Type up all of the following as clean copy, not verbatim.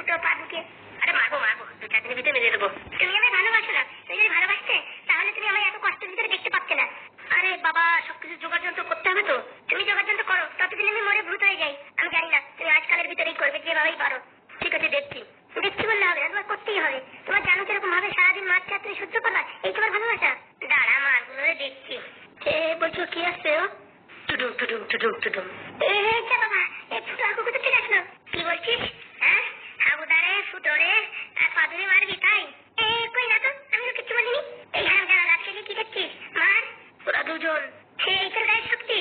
ফুটো পাদুকে। আরে মারবো মারবো, 2-4 দিনের ভিতরে মেরে দেবো। তুমি আমায় ভালোবাসো না? তুমি যদি ভালোবাসতে তাহলে তুমি আমায় এত কষ্টের ভিতরে দেখতে পারতে না। আরে বাবা, সবকিছু জোগাড় যন্ত্র করতে হবে তো। তুমি জোগাড় যন্ত্র করো, ততদিন আমি মরে ভূত হয়ে যাই। আমি জানি না, তুমি আজকালের ভিতরেই করবে, যেভাবেই পারো। ঠিক আছে, দেখছি। দেখছি বললে হবে না, তোমার করতেই হবে। তোমার জানো কিরকম ভাবে সারাদিন মাছ চার তুমি সহ্য করলা, এই তোমার ভালোবাসা? দাঁড়া মারগুলো দেখছি। বলছো কি আসছে? ও টুডুম টুডুম টুডুম টুডুম। বাবা, এই ফুটো হাগু কোথা থেকে আসলো? কি বলছিস? হ্যাঁ, হাগুদারে ফুটোরে আর পাদুরে মারবি তাই? কই না তো, আমি তো কিচ্ছু বলিনি। এই হারাম জানা রাত থেকে কি দেখছিস? মার। ওরা দুজন এই তোর গায়ে শক্তি।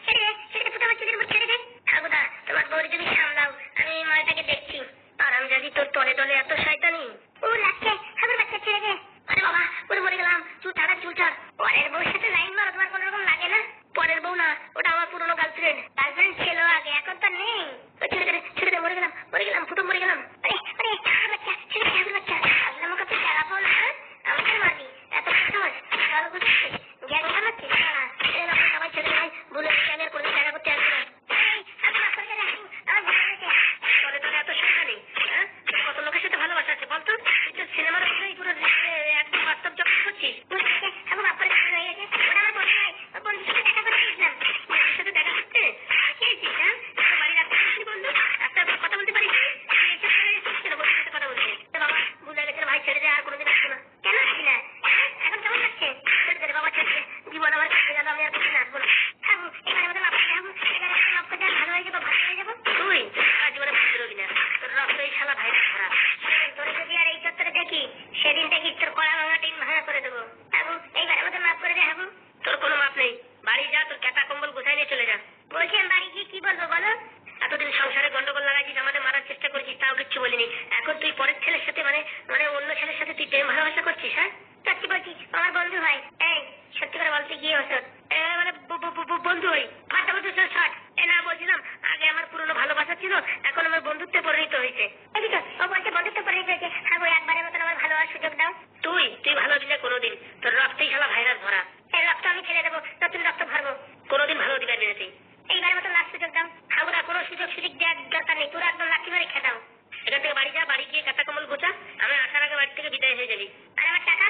ছেড়ে দে, ছেড়ে দে, ফুটো বাচ্চাদের উপর ছেড়ে দে। হাগুদা, তোমার বউরে তুমি সামলাও, আমি এই মালটাকে দেখছি। আরামজাদি, তোর তলে তলে এত শয়তানি। ও লাগছে, হাগুর বাচ্চা ছেড়ে দে। আরে বাবা, ওরে মরে গেলাম। চুল ছাড়া, চুল ছাড়। পরের বউর সাথে লাইন মারো, তোমার কোনো রকম লাগে না? পরের বউ না, ওটা আমার পুরনো গার্লফ্রেন্ড। গার্লফ্রেন্ড ছিল আগে, এখন তো নেই। ছেড়ে দে, ছেড়ে দে, মরে গেলাম, মরে গেলাম, ফুটো মরে গেলাম। আরে আরে, হাগুর বাচ্চা ছেড়ে দে, হাগুর বাচ্চা। আসলে আমাকে তুই চালাবো না, আমাকে মারবি? এত সাহস? ভালো করছিস, জ্ঞান খাওয়াচ্ছিস। সবাই ছেড়ে দে ভাই, ভুলে গেছি, আমি আর কোনোদিন দেখা করতে আসবো না। তলে তলে এত শয়তানি। কত লোকের সাথে ভালোবাসা আছে বলতো? সিনেমার পুরো একদম বাস্তব জগৎ করছিস। দেখা করতে বাড়ি রাখতে বন্ধু, একটা কথা বলতে পারিস? কথা বলছি বাবা, বুঝে গেছে ভাই, ছেড়ে দে, আর কোনোদিন আসবো না। কেন আসবি না? এখন কেমন লাগছে? ছেড়ে দে বাবা, ছেড়ে দে। জীবন আমার কাছে গেল, আমি আর কোনোদিন আসবো না। এবারে মতো মাফ করে যাবো, এবারে মাফ করে ভালো হয়ে যাবো, ভালো হয়ে যাবো। তুই সারা জীবনে বুঝতে রবি না, তোর রক্ত এই শালা ভাই খারাপ। তোর যদি আর এই চত্বরে দেখি, সেদিন দেখি তোর কড়া ভাঙা টিম ভাঙা করে দেবো। হাবু, এইবার আমাদের মাফ করে দে হাবু। তোর কোনো মাপ নেই, বাড়ি যা, তোর ক্যাটা কম্বল গোছাই নিয়ে চলে যা। বলছি আমি বাড়ি গিয়ে কি বলবো বলো? এতদিন সংসারে গন্ডগোল লাগাইছিস, আমাদের মারার চেষ্টা করছিস, তাও কিচ্ছু বলিনি। এখন তুই পরের ছেলের সাথে মানে মানে অন্য ছেলের সাথে তুই প্রেম ভালোবাসা করছিস? হ্যাঁ, সত্যি বলছি, আমার বন্ধু হয়। এই সত্যি করে বলতে গিয়ে ওসব মানে বন্ধু হই, ফাটা বন্ধু শট। না, বলছিলাম আগে আমার পুরনো ভালোবাসা ছিল, এখন আমার বন্ধুত্বে পরিণত হয়েছে। ও বলছে বন্ধুত্ব পরিণত হয়েছে। হ্যাঁ, একবারের মতন আমার ভালো হওয়ার সুযোগ দাও। তুই ভালো দিলে কোনোদিন, তোর রক্তেই শালা ভাইরাস ভরা। এই রক্ত আমি ছেড়ে দেবো, নতুন রক্ত ভরবো। কোনোদিন ভালো দিবে না তুই। এইবারের মতো লাস্ট সুযোগ দাও। হাগুরা, কোনো সুযোগ দেওয়ার দরকার নেই, তোরা একদম লাঠি মারে খেদাও। এখান থেকে বাড়ি যা, বাড়ি গিয়ে কাঁটা কম্বল গোছা, আমি আসার আগে বাড়ি থেকে বিদায় হয়ে যাবি। আর আমার টাকা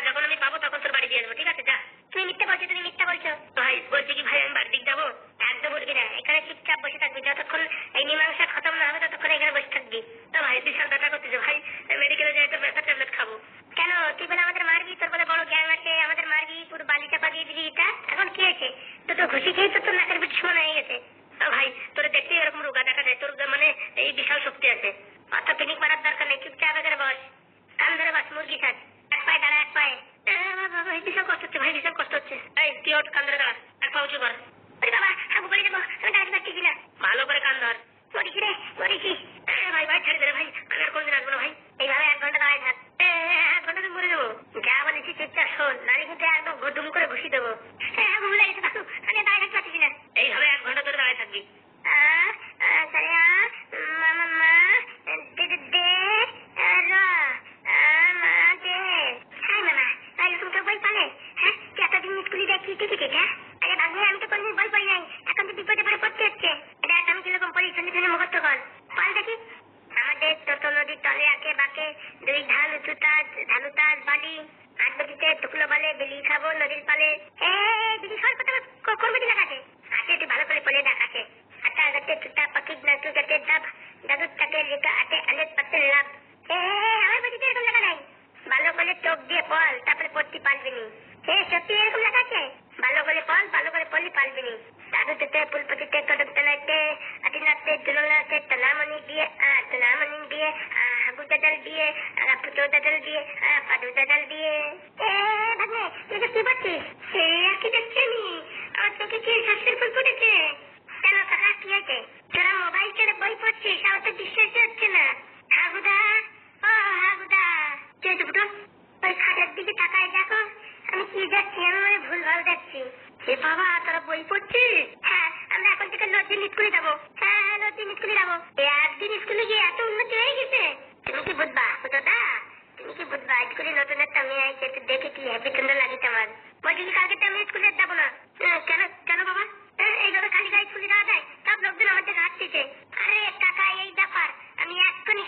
যখন আমি পাবো তখন তোর বাড়ি দিয়ে আসবো, ঠিক আছে? যা। তুমি মিথ্যা বলছো, তুমি মিথ্যা বলছো। ভাই বলছি কি ভাই, আমি বাড়ির দিক যাবো? একদম উঠবি না, এখানে চুপচাপ বসে থাকবি, যতক্ষণ এই মীমাংসা খতম না হবে ততক্ষণ এখানে বসে থাকবি। না ভাই, বিশাল ব্যথা করতেছে ভাই, মেডিকেলে যাই, তোর ব্যথা ট্যাবলেট খাবো। কেন, তুই বলে আমাদের মারবি? তোর বলে বড় জ্ঞান আছে, আমাদের মারবি, পুরো বালি চাপা দিয়ে দিবি। এটা এখন কি হয়েছে? তো ঘুষি খেয়ে তোর নাকের পিঠ সমান হয়ে গেছে। ভাই, তোর দেখতে এরকম রোগা দেখা যায়, তোর মানে এই বিশাল শক্তি আছে। মাথা পিনিক মারার দরকার নেই, চুপচাপ এখানে বস, কান ধরে বস, মুরগি থাক। এক পায়ে দাঁড়া, এক পায়ে। বিশাল কষ্ট হচ্ছে ভাই, বিশাল কষ্ট হচ্ছে। এই তুই ওঠ, কান ধরে দাঁড়া, এক পা উঁচু কর। বাবা, হাবু করে যাবো, আমি দাঁড়াতে পারছি না। ভালো করে কান ধর। মরিছি রে, মরিছি। ভাই ভাই, ছেড়ে দে ভাই, আমি আর কোনদিন আসবো না ভাই। এইভাবে 1 ঘন্টা দাঁড়ায় থাক। 1 ঘন্টা তুমি মরে যাবো। যা বলেছি চুপচাপ শোন, নারী কিন্তু একদম ঘুম করে ঘুষি দেবো। হাবু ভুলে গেছে বাবু, আমি দাঁড়ায় থাকতে পারছি না। এইভাবে 1 ঘন্টা ধরে দাঁড়ায় থাকবি। নদীর পালে দিদি সর কথা করবে দিনা কাছে আছে, তুই ভালো করে পড়ে দেখ আছে। আটা গতে চুটা পাখির নাচু গতে ডাব দাদুর টাকে লেখা আটে আলের পাতে লাভ। আমার বাড়িতে এরকম লেখা নাই। ভালো করে চোখ দিয়ে পড়, তারপরে পড়তে পারবি নি। সত্যি এরকম লেখা আছে? ভালো করে পড়, ভালো করে পড়লে পারবি নি। দাদুতে ফুলপতিতে কদম তলাইতে আটিনাতে জুলনাতে তলামণি দিয়ে তলামণি দিয়ে হাগু দাদাল দিয়ে পুজো দাদাল দিয়ে পাদু দাদাল দিয়ে। ভাগ্নে, তুই কি পাচ্ছিস? কি দেখছি আমি? আমার চোখে কি শাস্তির ফুল ফুটেছে? কেন কাকা, কি হয়েছে? তোরা মোবাইল ছেড়ে বই পড়ছিস, আমার তো বিশ্বাসই হচ্ছে না। হাগুদা, ও হাগুদা, কে দুটো ওই খাটের দিকে তাকায় দেখো, আমি কি দেখছি? আমি মানে ভুলভাল দেখছি। হে বাবা, তোরা বই পড়ছিস? হ্যাঁ, আমরা এখন থেকে নদীর স্কুলে যাবো। হ্যাঁ, নদীর স্কুলে যাবো। একদিন স্কুলে গিয়ে এত উন্নতি হয়ে গেছে। তুমি কি বুঝবা দাদা? তুমি কি বুঝবা? স্কুলে নতুন একটা মেয়ে আছে, দেখে কি হ্যাপি সুন্দর লাগিছে আমার। বলছি কি কালকে তো আমি স্কুলে যাবো না। কেন কেন বাবা? এইভাবে খালি গায়ে স্কুলে যাওয়া যায়? সব লোকজন আমাদের হাঁটতেছে। আরে কাকা, এই ব্যাপার আমি এক্ষুনি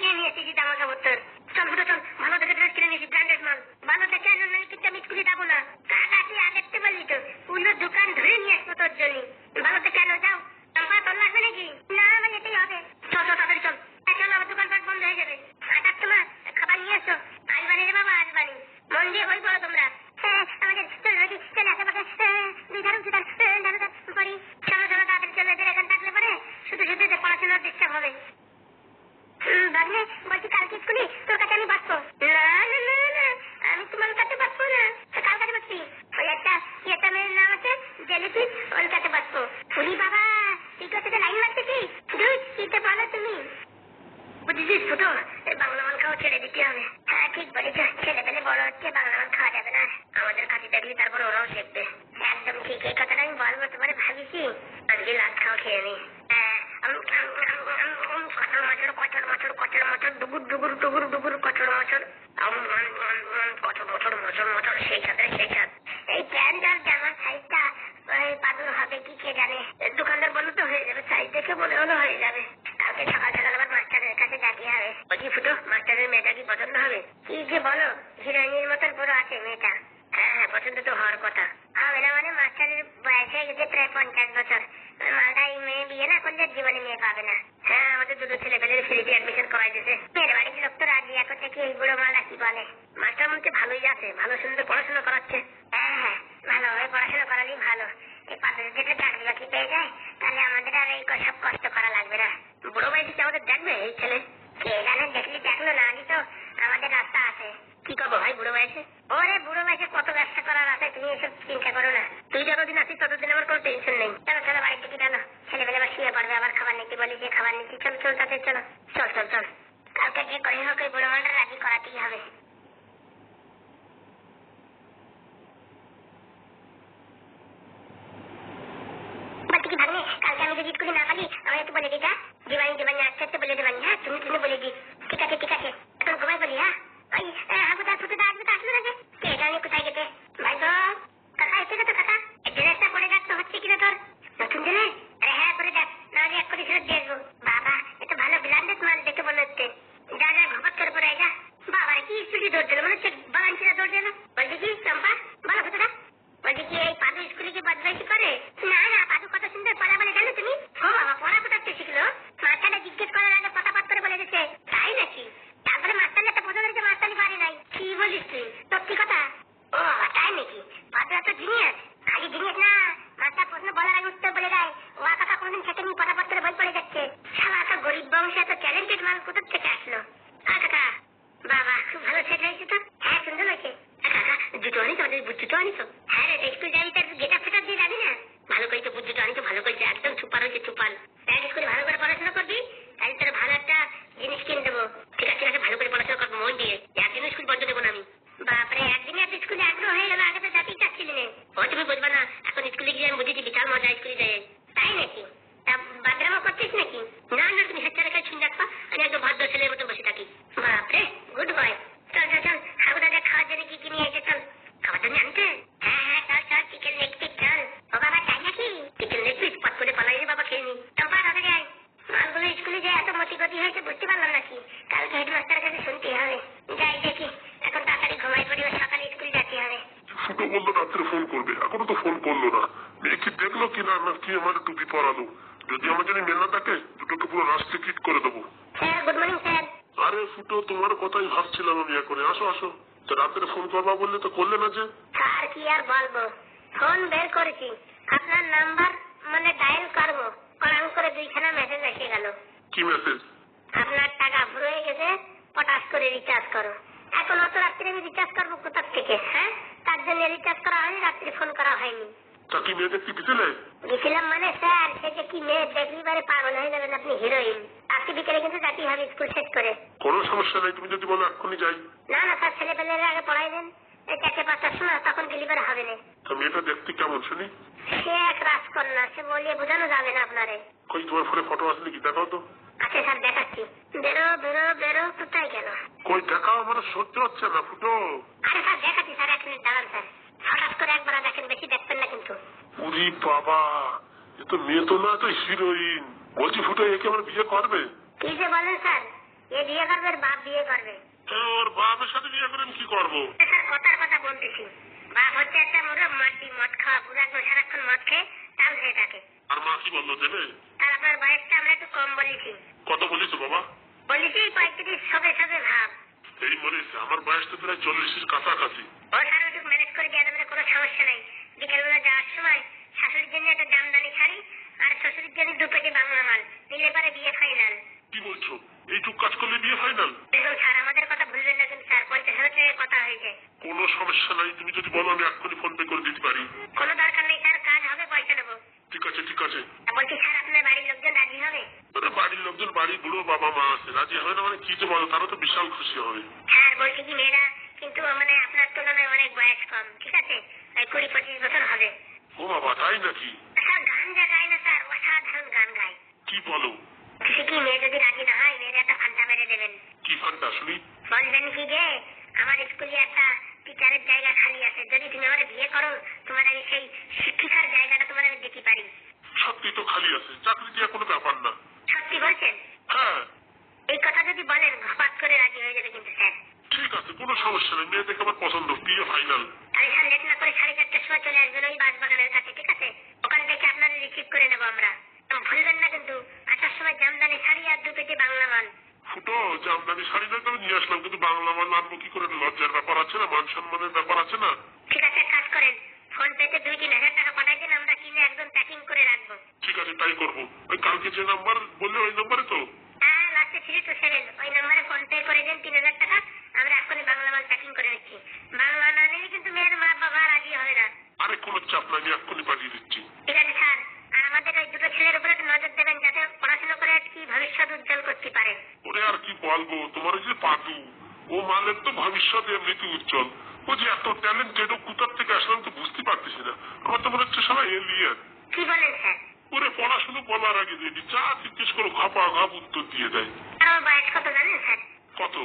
দিয়েছি জামা কাপড় তোর। চল ফুটো চল, ভালো দেখে ড্রেস কিনে নিয়েছি, ব্র্যান্ডেড মাল। ভালো দেখে আনলে কিন্তু আমি স্কুলে যাবো না। কাকা তুই আগেতে বললি তো, পুরো দোকান ধরে নিয়ে আসবো তোর জন্য। ভালো দেখে আনো, যাও। চম্পা তোর লাগবে নাকি? না ভাই এটাই হবে। চল চল তাড়াতাড়ি চল। চল আবার দোকানপাট বন্ধ হয়ে যাবে। 8টার সময় খাবার নিয়ে এসো। আসবানি রে বাবা, আসবানি। মন দিয়ে বই পড়ো তোমরা। আমাদের চলে আশেপাশে দুই ধারণ পড়ি। চলো চলো তাড়াতাড়ি চলো, এদের এখানে থাকলে পরে শুধু শুধু পড়াশোনার ডিস্টার্ব হবে। ভাগ্নে বলছি কালকে স্কুলে তোর কাছে আমি বাঁচবো। না না না না, আমি তোমার কাছে বাঁচবো না। কার কাছে বাঁচবি? ওই একটা মেয়ের নাম আছে জেলিপি, ওর কাছে বাঁচবো। পুরি বাবা তুই কাছে লাইন মারতেছিস? দিতে পারো তুমি? বুঝেছিস ফুটো, বাংলা মাল খাওয়া ছেড়ে দিতে হবে। হ্যাঁ ঠিক বলেছ, ছেলে পেলে বড় হচ্ছে, বাংলা মাল খাওয়া যাবে না। আমাদের কাছে দেখলি তারপর ওরাও শিখবে। একদম ঠিক, এই কথাটা আমি বলবো তোমার ভাবিছি। আজকে লাট খাওয়া খেয়ে নি। কচড় মচড় কচড় মচড় কচড় মচড় ডুগুর ডুগুর ডুগুর ডুগুর কচড় মচড় কচড় মচড় মচড় মচড়, সেই সাথে সেই সাথে। এই প্যান্ট আর জামার সাইজটা পাদুর হবে কি কে জানে। দোকানদার বললো তো হয়ে যাবে, সাইজ দেখে মনে হলো হয়ে যাবে। কালকে সকাল সকাল আবার মাস্টারের কাছে যেতে হবে। বলছি ফুটো, মাস্টারের মেয়েটা কি পছন্দ হবে? কি যে বলো, হিরোইনের মতন পুরো আছে মেয়েটা। হ্যাঁ হ্যাঁ, পছন্দ তো হওয়ার কথা। হবে না মানে মাস্টারের বয়স হয়ে গেছে প্রায় 50 বছর। মালটা এই মেয়ে বিয়ে না করলে জীবনে মেয়ে পাবে না। হ্যাঁ, আমাদের দুটো ছেলে পেলে ফ্রিতে অ্যাডমিশন করাই দিয়েছে। মেয়ের বাড়ির লোক তো রাজি, এখন থেকে এই বুড়ো মালটা কি বলে। মাস্টার মধ্যে ভালোই আছে, ভালো সুন্দর পড়াশোনা করাচ্ছে। হ্যাঁ হ্যাঁ, ভালোভাবে পড়াশোনা করালেই ভালো। এই পাশের যেটা চাকরি বাকরি পেয়ে যায়, তাহলে আমাদের আর এই সব কষ্ট করা লাগবে না। বুড়ো বয়সে কি আমাদের দেখবে এই ছেলে? কে জানে, দেখলি দেখলো, না তো আমাদের রাস্তা আছে। কি করবো ভাই বুড়ো বয়সে? ওরে বুড়ো বয়সে কত ব্যবসা করার আছে, তুমি এসব চিন্তা করো না। তুই যতদিন আছিস ততদিন আমার কোনো টেনশন নেই। চলো চলো বাড়ির দিকে চলো, ছেলেবেলে আবার শুয়ে পড়বে, আবার খাবার নিতে বলি যে খাবার নিচ্ছি। চলো চল তাদের চলো, চল চল চল। কালকে যে করে হোক ওই বুড়ো মালটা রাজি করাতেই হবে। বলছি কি ভাগ্নে, কালকে আমি যদি স্কুলে না পারি আমার একটু বলে দিতা। জীবানী জীবানী আস্তে আস্তে বলে দেবানি। হ্যাঁ তুমি তুমি বলে দি। ঠিক আছে ঠিক আছে, এখন ঘুমাই বলি। হ্যাঁ ওই হাবুদা ফুটুদা আসবে তো আসবে না যে? কে জানি কোথায় গেছে। ভাই গো, কাকা এসে গেছে কাকা। এই ড্রেসটা পরে যাক তো হচ্ছে কিনা তোর? নতুন ড্রেস? আরে হ্যাঁ পরে যাক, না হলে এক করে ফেরত দিয়ে আসবো। বাবা এত ভালো ব্র্যান্ডেড মাল দেখে মনে হচ্ছে। যা যা ঘপত করে পরে যা। বাবা কি স্কুলে দৌড় দিল, মনে হচ্ছে বাগানচিরা দৌড় দিল। বলছি কি চম্পা, বলো ফুটুদা। বলছি কি এই পাদু স্কুলে কি বদমাইশি করে? না না, পাদু কত সুন্দর পড়া বলে জানো তুমি? ও বাবা, পড়া কোথাতে শিখলো? মাস্টারটা জিজ্ঞেস করার আগে পটাপট করে বলে দিচ্ছে। তাই নাকি? তারপরে মাস্টার একটা প্রশ্ন করেছে, মাস্টারই পারে নাই। কি বলিস তুই? সত্যি কথা? ও বাবা তাই নাকি? পাদু এত জিনিয়াস? খালি জিনিয়াস না, মাস্টার প্রশ্ন বলার আগে উত্তর বলে দেয়। ও কথা কোনদিন শেখেনি, পটাপট করে বই পড়ে যাচ্ছে। শালা এত গরিব বংশে এত ট্যালেন্টেড মাল কোথা থেকে আসলো? কাকা বাবা খুব ভালো সেট হয়েছে তো। হ্যাঁ সুন্দর হয়েছে। কাকা জুতো আনিস, আমাদের বুট জুতো আনিস? হ্যাঁ রে, স্কুল যাবি তার গেটা ফেটার দিয়ে যাবি না? ভালো করেছে বুট জুতো আনিস, ভালো করেছে, একদম সুপার হয়েছে সুপার। দেখ স্কুলে ভালো করে পড়াশোনা করবি, তাহলে তোর ভালো একটা জিনিস কিনে দেবো। ঠিক আছে ঠিক আছে, ভালো করে পড়াশোনা করবো মন দিয়ে। একদিনও স্কুল বন্ধ দেবো না আমি। বাপরে, একদিনে এত স্কুলে আগ্রহ হয়ে গেল, আগে তো যাতেই চাচ্ছিলি না। ও তুমি বুঝবা না, এখন স্কুলে গিয়ে আমি বুঝেছি বিশাল মজা স্কুলে যায়। তাই নাকি? তা বাদরামো করছিস নাকি? না না, তুমি হেঁচা রেখে শুনে রাখবা, আমি একদম ভদ্র ছেলের মতো বসে থাকি। বাপরে গুড বয়। চল চল চল, হাবুদা দেখ খাওয়ার জন্য কি কিনে এসে। চল খাবার জন্য আনতে। হ্যাঁ হ্যাঁ চল চল, চিকেন লেগ পিস। চল ও বাবা, তাই নাকি? চিকেন লেগ পিস পট করে পালাই বাবা, খেয়ে নি। চম্পা তাড়াতাড়ি আয়। মালগুলো স্কুলে যায় এত মতিগতি হয়েছে বুঝতে পারলাম নাকি। কালকে হেডমাস্টারের কাছে শুনতে হবে। যাই দেখি, এখন তাড়াতাড়ি ঘুমাই পড়ি, সকালে স্কুল যেতে হবে। ফুটো বললো রাত্রে ফোন করবে, এখনো তো ফোন করলো না। মেয়ে কি দেখলো কিনা, না কি আমাদের টুপি পরালো? যদি আমার জন্য মেল না থাকে দুটোকে পুরো রাস্তে কিট করে দেবো। Sir good morning sir. আরে ফুটো, তোমার কথাই ভাবছিলাম আমি এখন। আসো আসো। তো রাত্রে ফোন করবা বললে তো করলে না যে? স্যার কি আর বলবো, ফোন বের করেছি, আপনার নাম্বার মানে ডায়াল করবো, কলাম করে 2খানা মেসেজ এসে গেল। কি মেসেজ? আপনার টাকা ফুরিয়ে গেছে, পটাশ করে রিচার্জ করো। এখন অত রাত্রে আমি রিচার্জ করবো কোথার থেকে? হ্যাঁ, তার জন্য রিচার্জ করা হয়নি, রাত্রে ফোন করা হয়নি। তা কি মেয়ে দেখতে গেছিলে? গেছিলাম মানে স্যার, সে যে কি মেয়ে, দেখলি বারে পাগল হয়ে যাবেন আপনি, হিরোইন। আজকে বিকেলে কিন্তু যাতেই হবে স্কুল শেষ করে। কোনো সমস্যা নেই, তুমি যদি বলো এক্ষুনি যাই। না না স্যার, ছেলে পেলের আগে পড়াই দেন, এই 4-5টার সময়, তখন গেলিবার হবে না। তা মেয়েটা দেখতে কেমন শুনি? সে এক রাজকন্যা, সে বলিয়ে বোঝানো যাবে না আপনারে। কই তোমার ফোনে ফটো আসলে কি দেখাও তো? আচ্ছা স্যার দেখাচ্ছি। বেরো বেরো বেরো, কোথায় গেল? কই দেখাও, আমার সহ্য হচ্ছে না ফুটো। আরে স্যার দেখাচ্ছি স্যার, 1 মিনিট দাঁড়ান স্যার। হঠাৎ করে একবার দেখেন, বেশি দেখবেন না কিন্তু। উরি বাবা, এ তো মেয়ে তো না, তো হিরোইন। বলছি ফুটো, একে আমার বিয়ে করবে? কি যে বলেন স্যার, এ বিয়ে করবে, ওর বাপ বিয়ে করবে। ওর বাপের সাথে বিয়ে করে আমি কি করবো? স্যার কথার কথা বলতেছি, বাপ হচ্ছে একটা মোরব মাটি, মদ খাওয়া, পুরো একদম সারাক্ষণ মদ খেয়ে তাল খেয়ে থাকে। আর মা কি বললো, দেবে? আর আপনার বয়সটা আমরা একটু কম বলেছি। কত বলিস বাবা? বলেছি 35 সবে সবে ভাব। এই বলিস, আমার বয়স তো প্রায় 40-এর কাছাকাছি। ও স্যার একটু ম্যানেজ করে দেওয়া যাবে, কোনো সমস্যা নাই। বিকেলবেলা যাওয়ার সময় শাশুড়ির জন্য একটা জামদানি শাড়ি আর শ্বশুরের জন্য 2 পেটি বাংলা মাল নিলে পরে বিয়ে ফাইনাল। কি বলছো? এইটুক কাজ করলে বিয়ে ফাইনাল? দেখুন স্যার, আমাদের কথা ভুলবেন না কিন্তু স্যার, 50,000 টাকার কথা হয়েছে। কোনো সমস্যা নাই, তুমি যদি বলো আমি এক্ষুনি ফোন পে করে দিতে পারি। কোনো দরকার নেই স্যার, কাজ হবে, পয়সা নেবো। ঠিক আছে ঠিক আছে। বলছি স্যার, আপনার বাড়ির লোকজন রাজি হবে? বাড়ির লোকজন, বাড়ি বুড়ো বাবা মা আছে, রাজি হবে না মানে কি যে বলো, তারা তো বিশাল খুশি হবে। স্যার বলছি কি, মেয়েরা কিন্তু মানে আপনার তুলনায় অনেক বয়স কম, ঠিক আছে? 20-25 বছর হবে। ও বাবা, তাই নাকি? স্যার গান যা গায় না স্যার, অসাধারণ গান গায়। কি বলো? কিছু কি, মেয়ে যদি রাজি না হয় মেয়েরা একটা ফান্টা মেরে দেবেন। কি ফান্টা শুনি? বলবেন কি যে আমার স্কুলে একটা টিচারের জায়গা খালি আছে, যদি তুমি আমার বিয়ে করো তোমার আমি সেই শিক্ষিকার জায়গাটা তোমার আমি দিতে পারি। সত্যি তো খালি আছে, চাকরি দিয়ে কোনো ব্যাপার না। সত্যি বলছেন? হ্যাঁ। এই কথা যদি বলেন ঘপাত করে রাজি হয়ে যাবে কিন্তু স্যার। ঠিক আছে, কোনো সমস্যা নেই, মেয়ে দেখে আমার পছন্দ, বিয়ে ফাইনাল। তাহলে স্যার লেট না করে 4:30টার সময় চলে আসবেন ওই বাঁশবাগানের কাছে, ঠিক আছে? ওখান থেকে আপনারা রিসিভ করে নেবো আমরা। ভুলবেন না কিন্তু, আসার সময় জামদানি শাড়ি আর 2 পেটি বাংলা মাল। ফুটো, জামদানি শাড়ি না তো নিয়ে আসলাম, কিন্তু বাংলা মাল আনবো কি করে? লজ্জার ব্যাপার আছে না, মান সম্মানের ব্যাপার আছে না। ঠিক আছে, এক কাজ করেন, ফোন পেতে 2-3 হাজার টাকা পাঠাই দিন, আমরা কিনে একদম প্যাকিং করে রাখবো। ঠিক আছে, তাই করবো। ওই কালকে যে নাম্বার বললে ওই নাম্বারে তো? হ্যাঁ, লাস্টে 327 ওই নাম্বারে ফোন পে করে দিন 3,000 টাকা, আমরা এখনই বাংলা মাল প্যাকিং করে নিচ্ছি। বাংলা না নিলে কিন্তু মেয়ের মা বাবা রাজি হবে না। আরে কোনো চাপ নাই, আমি এক্ষুনি পাঠিয়ে দিচ্ছি। ঠিক আছে স্যার, আর আমাদের ওই 2টো ছেলের উপরে একটু নজর দেবেন, যাতে পড়াশোনা করে কি ভবিষ্যৎ উজ্জ্বল করতে পারে। ওরে আর কি বলবো, তোমার ওই যে পাদু, ও মালের তো ভবিষ্যৎ এমনিতে উজ্জ্বল। ও যে এত ট্যালেন্টেড, ও কোথার থেকে আসলাম তো বুঝতে পারতেছি না। আমার তো মনে হচ্ছে সবাই এলিয়েন। কি বলেন স্যার? ওরে পড়াশুনো বলার আগে যদি যা জিজ্ঞেস করো ঘপা ঘপ উত্তর দিয়ে দেয়। আমার বয়স কত জানেন স্যার? কত?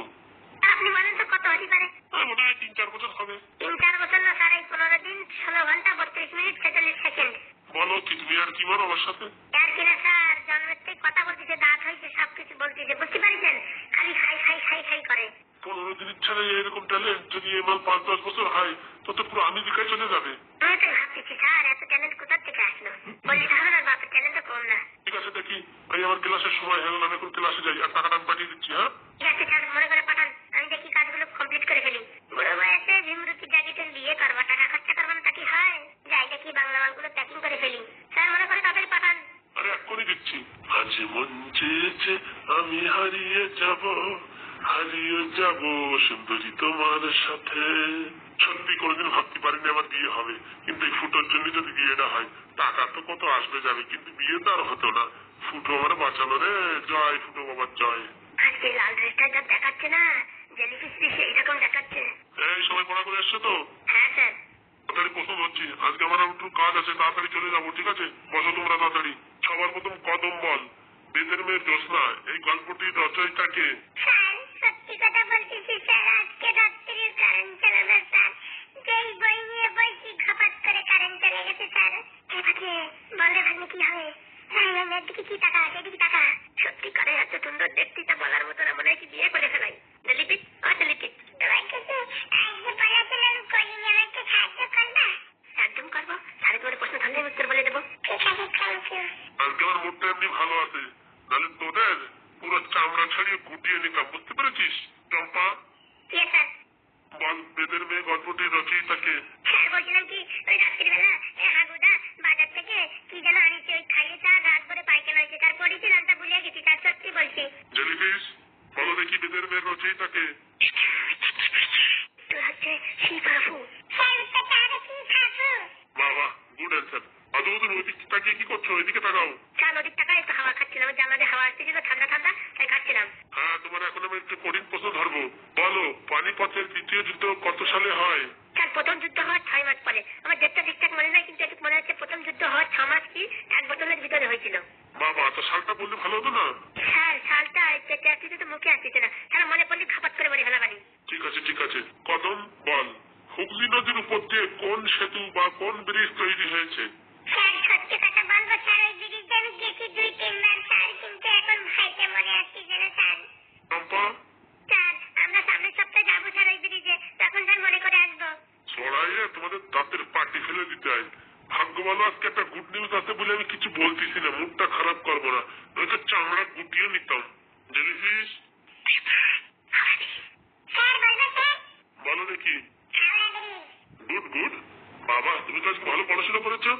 আপনি বলেন তো কত হতে পারে? মনে হয় 3-4 বছর হবে। 3-4 বছর না স্যার, এই 15 দিন 16 ঘন্টা 32 মিনিট 46 সেকেন্ড। বলো কি, তুমি আর কি মারো আমার সাথে? আর কিনা স্যার, জন্মের থেকে কথা বলতেছে, দাঁত হয়েছে, সবকিছু বলতেছে, বুঝতে পারছেন? খালি খাই খাই খাই খাই করে। 15 দিনের ছেলে এরকম ট্যালেন্ট, যদি এবার 5-10 বছর হয় তো তো পুরো আমেরিকায় চলে যাবে। আমি তো ভাবতেছি স্যার, এত ট্যালেন্ট কোথা থেকে আসলো? বলছি তাহলে না, বাপের ট্যালেন্ট কম না। ঠিক আছে, দেখি। ভাই আমার ক্লাসের সময় হয়ে গেল, আমি এখন ক্লাসে যাই, আর টাকাটা আমি পাঠিয়ে দিচ্ছি। হ্যাঁ ঠিক আছে স্যার, মনে করে পাঠান, আমি দেখি কাজগুলো কমপ্লিট করে ফেলি। বুড়ো বয়সে ভীমরুতি জাগিতে বিয়ে করবো, টাকা খরচা করবো না তা কি হয়? যাই দেখি বাংলা মালগুলো প্যাকিং করে ফেলি। স্যার মনে করে তাড়াতাড়ি পাঠান। আরে এক্ষুনি দিচ্ছি। আজ মন চেয়েছে আমি হারিয়ে যাব, হারিয়ে যাব সুন্দরী তোমার সাথে। সত্যি কোনোদিন ভাবতে পারিনি আমার বিয়ে হবে, কিন্তু এই ফুটোর জন্য যদি বিয়েটা হয়, টাকা তো কত আসবে যাবে, কিন্তু বিয়ে তো আর হতো না। ফুটো আমার বাঁচালো রে, জয় ফুটো বাবার জয়। আজকে লাল ড্রেসটা যা দেখাচ্ছে না, জেলিফিশ ফিশ এইরকম দেখাচ্ছে। এই সবাই পড়া করে এসছো তো? হ্যাঁ স্যার। তাড়াতাড়ি প্রথম হচ্ছি, আজকে আমার একটু কাজ আছে, তাড়াতাড়ি চলে যাবো। ঠিক আছে, বসো তোমরা তাড়াতাড়ি। সবার প্রথম কদম বল, বেদের মেয়ে জ্যোৎস্না, এই গল্পটির রচয়িতাকে? স্যার সত্যি কথা বলতেছি স্যার, আজকে রাত্রির কারেন্ট চলে না স্যার, যেই বই নিয়ে বইছি ঘপাত করে কারেন্ট চলে গেছে স্যার। এই ভাগ্নে, বল রে ভাগ্নে কি হবে? এদিকে কি টাকা আছে, এদিকে টাকা। সত্যি করে এত সুন্দর দেখতে তা বলার মতো না, মনে হয় কি বিয়ে করে ফেলাই। দিলিপিট ও দিলিপিট, একদম করবো। স্যার তোমার প্রশ্ন ধরলে উত্তর বলে দেবো। ঠিক আছে, থ্যাংক ইউ। আজকে আমার মুডটা এমনি ভালো আছে, নাহলে তোদের পুরো চামড়া ছাড়িয়ে গুটিয়ে নিতাম, বুঝতে পেরেছিস? চম্পা, স্যার। বল বেদের মেয়ে গল্পটির রচয়িতাকে? স্যার বলছিলাম কি, ওই রাত্রিবেলা হাগুদা বাজার থেকে কি যেন আনিছে, ওই খাইয়ে চা রাত ভরে পাইকারি হয়েছে, তার পড়েছি নামটা ভুলে গেছি স্যার, সত্যি বলছি। জেলিফিশ, বলো দেখি বেদের মেয়ের রচয়িতাকে? তো হচ্ছে শিবাবু। স্যার উত্তরটা হবে শিবাবু। বাবা, গুড অ্যান্সার। আদৌ ওই দিক তাকিয়ে কি করছো? ওইদিকে তাকাও। স্যার নদীর টাকায় একটু হাওয়া খাচ্ছিলাম, জানলাতে হাওয়া আসতেছিল, ঠান্ডা ঠান্ডা, তাই খাচ্ছিলাম। হ্যাঁ, তোমার এখন আমি একটু কঠিন প্রশ্ন ধরবো। বলো, পানিপথের দ্বিতীয় যুদ্ধ কত সালে হয়? স্যার প্রথম যুদ্ধ হওয়ার 6 মাস পরে। আমার ডেটটা ঠিকঠাক মনে নাই, কিন্তু একটু মনে হচ্ছে প্রথম যুদ্ধ হওয়ার 6 মাস কি 1 বছরের ভিতরে হয়েছিল। বাবা, তো সালটা বললে ভালো হতো না? স্যার সালটা পেটে আসতেছে তো মুখে আসতেছে না, স্যার মনে পড়লে খাপাত করে বলে ফেলা পারি। ঠিক আছে ঠিক আছে। কদম বল, হুগলি নদীর উপর দিয়ে কোন সেতু বা কোন ব্রিজ তৈরি হয়েছে? স্যার সত্যি কথা বলবো স্যার, ওই ব্রিজে আমি গেছি 2-3 বার স্যার, কিন্তু এখন ভাইকে মনে আসতেছে না স্যার। চম্পা, বলো আজকে একটা গুড নিউজ আছে বলে আমি কিছু বলতেছি না, মুডটা খারাপ করবো না, নয়তো চামড়া গুটিয়ে নিতাম। জেলিফিশ বলো দেখি। Good good. বাবা তুমি তো আজকে ভালো পড়াশোনা করেছো।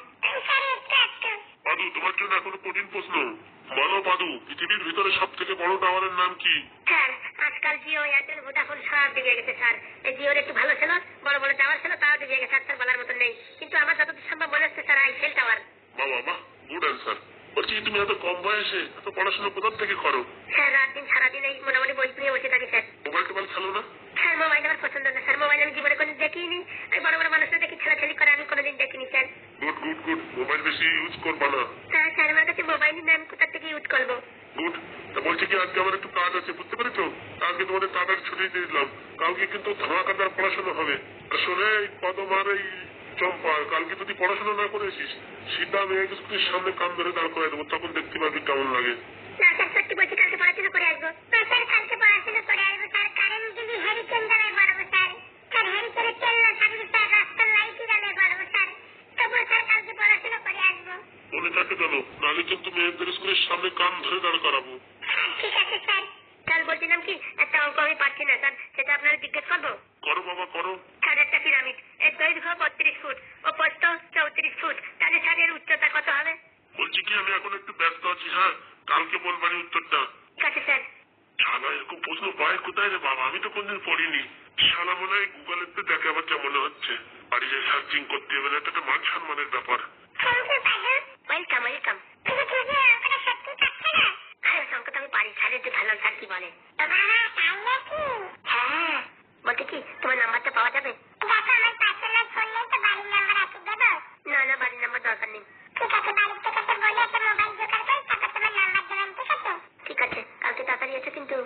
পাদু তোমার জন্য এখনো কঠিন প্রশ্ন। বলো পাদু, পৃথিবীর ভিতরে সব থেকে বড় টাওয়ারের নাম কি? স্যার আজকাল জিও এয়ারটেল ভোডাফোন সব ডুবে গেছে স্যার। এই জিওর একটু ভালো ছিল, বড় বড় টাওয়ার ছিল, তাও ডুবে গেছে। স্যার বলার মতন নেই, কিন্তু আমার যতদূর সম্ভব মনে হচ্ছে স্যার আইফেল টাওয়ার। বাবা বাহ, গুড অ্যান্সার। বলছি তুমি এত কম বয়সে এত পড়াশোনা কোথা থেকে করো? স্যার রাত দিন সারাদিন এই মোটামুটি বই নিয়ে বসে থাকি স্যার। মোবাইল টোবাইল খেলো না? স্যার মোবাইল আমার পছন্দ না স্যার, মোবাইল আমি জীবনে কোনোদিন দেখিনি। আমি বড় বড় মানুষদের দেখি ছেলেছেলি করে, আমি কোনোদিন দেখিনি sir. Good good good. Mobile বেশি ইউজ করবা না। স্যার স্যার আমার কাছে মোবাইলই নেই, আমি কোথা থেকে ইউজ করবো? গুড। তা বলছি কি আজকে আমার একটু কাজ আছে, বুঝতে পেরেছো? কালকে তোমাদের তাড়াতাড়ি ছুটি দিয়ে দিলাম, কালকে কিন্তু ধামাকাদার পড়াশোনা হবে। আসলে এই কদম আর এই চম্পা কালকে যদি পড়াশোনা না করেছিস সিধা মেয়ে স্কুলের সামনে কান ধরে দাঁড় করে দেবো, তখন দেখতে পাবি কেমন লাগে। না স্যার সত্যি বলছি, কালকে পড়াশোনা করে আসবো। স্যার কালকে পড়াশোনা করে আসবো স্যার। কারেন্ট যদি হ্যারিকেন জ্বালায় বাড়বো স্যার। স্যার হ্যারিকেনের তেল না থাকলে স্যার রাস্তার লাইটই জ্বালায় বাড়বো স্যার। তবুও স্যার কালকে পড়াশোনা করে আসবো। মনে থাকে জানো, নাহলে কিন্তু মেয়েদের স্কুলের সামনে কান ধরে দাঁড় করাবো। ঠিক আছে স্যার। স্যার বলছিলাম কি, একটা অঙ্ক আমি পারছি না স্যার, সেটা আপনারা জিজ্ঞেস করবো? করো বাবা করো। স্যার একটা পিরামিড, এর দৈর্ঘ্য 32 ফুট ও প্রস্থ 34 ফুট, তাহলে স্যার এর উচ্চতা কত হবে? বলছি কি আমি এখন একটু ব্যস্ত আছি, হ্যাঁ কালকে বলবানি উত্তরটা। ঠিক আছে স্যার। শালা এরকম প্রশ্ন পায় কোথায় রে বাবা, আমি তো কোনদিন পড়িনি। শালা মনে হয় গুগলেতে দেখে আবার যা মনে হচ্ছে, বাড়ি যে সার্চিং করতে হবে না, এটা একটা মান সম্মানের ব্যাপার। Welcome welcome. অঙ্কটা আমি পারি স্যার, একটু ভালো স্যার কি বলে? হ্যাঁ বলতে কি তোমার নাম্বারটা পাওয়া যাবে? না না বাড়ির নাম্বার দরকার নেই। ঠিক আছে কালকে তাড়াতাড়ি এসো কিন্তু।